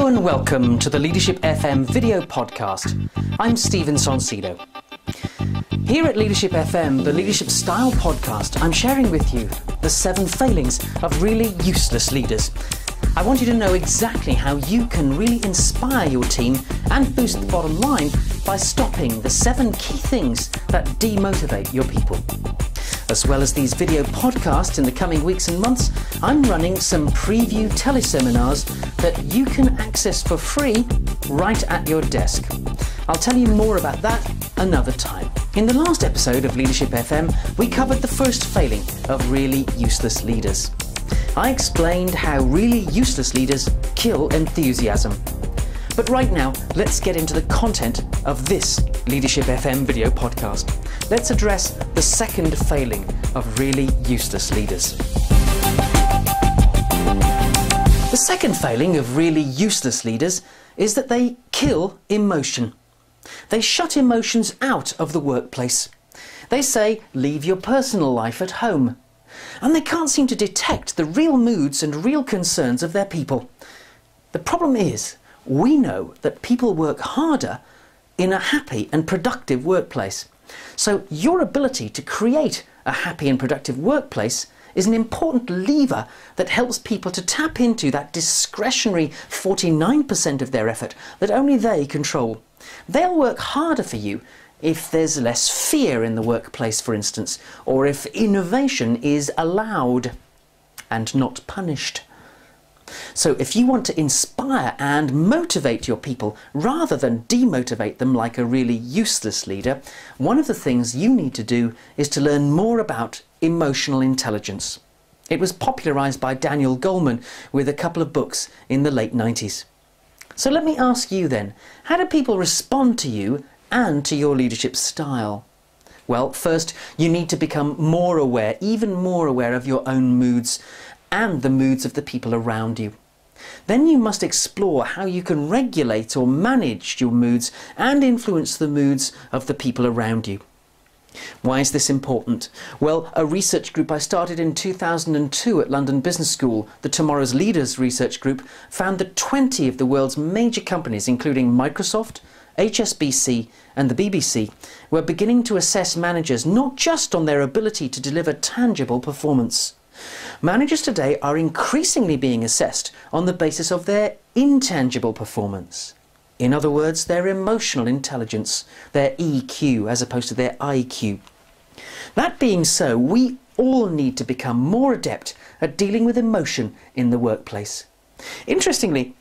Hello and welcome to the Leadership FM video podcast. I'm Stephen Sonsino. Here at Leadership FM, the Leadership Style podcast, I'm sharing with you the 7 failings of really useless leaders. I want you to know exactly how you can really inspire your team and boost the bottom line by stopping the 7 key things that demotivate your people. As well as these video podcasts in the coming weeks and months, I'm running some preview teleseminars that you can access for free right at your desk. I'll tell you more about that another time. In the last episode of Leadership FM, we covered the first failing of really useless leaders. I explained how really useless leaders kill enthusiasm. But right now, let's get into the content of this Leadership FM video podcast. Let's address the second failing of really useless leaders. The second failing of really useless leaders is that they kill emotion. They shut emotions out of the workplace. They say, leave your personal life at home. And they can't seem to detect the real moods and real concerns of their people. The problem is, we know that people work harder in a happy and productive workplace. So your ability to create a happy and productive workplace is an important lever that helps people to tap into that discretionary 49% of their effort that only they control. They'll work harder for you if there's less fear in the workplace, for instance, or if innovation is allowed and not punished. So if you want to inspire and motivate your people rather than demotivate them like a really useless leader, one of the things you need to do is to learn more about emotional intelligence. It was popularized by Daniel Goleman with a couple of books in the late 90s. So let me ask you then, how do people respond to you and to your leadership style? Well, first, you need to become more aware, even more aware of your own moods and the moods of the people around you. Then you must explore how you can regulate or manage your moods and influence the moods of the people around you. Why is this important? Well, a research group I started in 2002 at London Business School, the Tomorrow's Leaders Research Group, found that 20 of the world's major companies, including Microsoft, HSBC and the BBC, were beginning to assess managers not just on their ability to deliver tangible performance. Managers today are increasingly being assessed on the basis of their intangible performance. In other words, their emotional intelligence, their EQ as opposed to their IQ. That being so, we all need to become more adept at dealing with emotion in the workplace. Interestingly,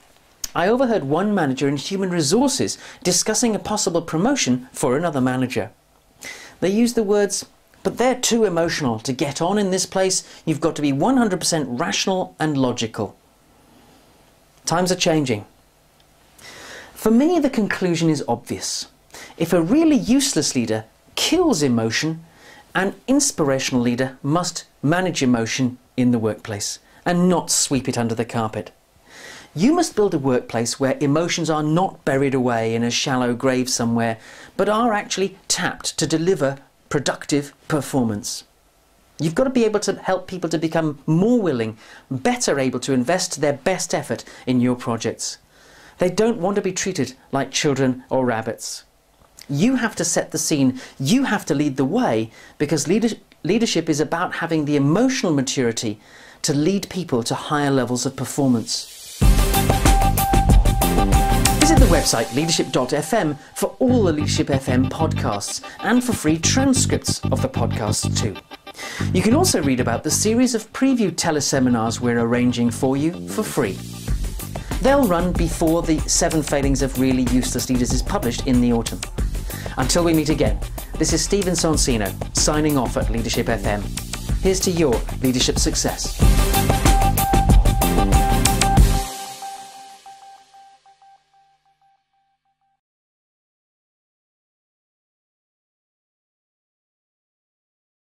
I overheard one manager in human resources discussing a possible promotion for another manager. They used the words, "But they're too emotional to get on in this place. You've got to be 100% rational and logical." Times are changing. For me, the conclusion is obvious. If a really useless leader kills emotion, an inspirational leader must manage emotion in the workplace and not sweep it under the carpet. You must build a workplace where emotions are not buried away in a shallow grave somewhere, but are actually tapped to deliver productive performance. You've got to be able to help people to become more willing, better able to invest their best effort in your projects. They don't want to be treated like children or rabbits. You have to set the scene, you have to lead the way, because leadership is about having the emotional maturity to lead people to higher levels of performance. Visit the website leadership.fm for all the Leadership FM podcasts and for free transcripts of the podcasts too. You can also read about the series of preview teleseminars we're arranging for you for free. They'll run before the 7 failings of really useless leaders is published in the autumn. Until we meet again, this is Stephen Sonsino signing off at Leadership FM. Here's to your leadership success.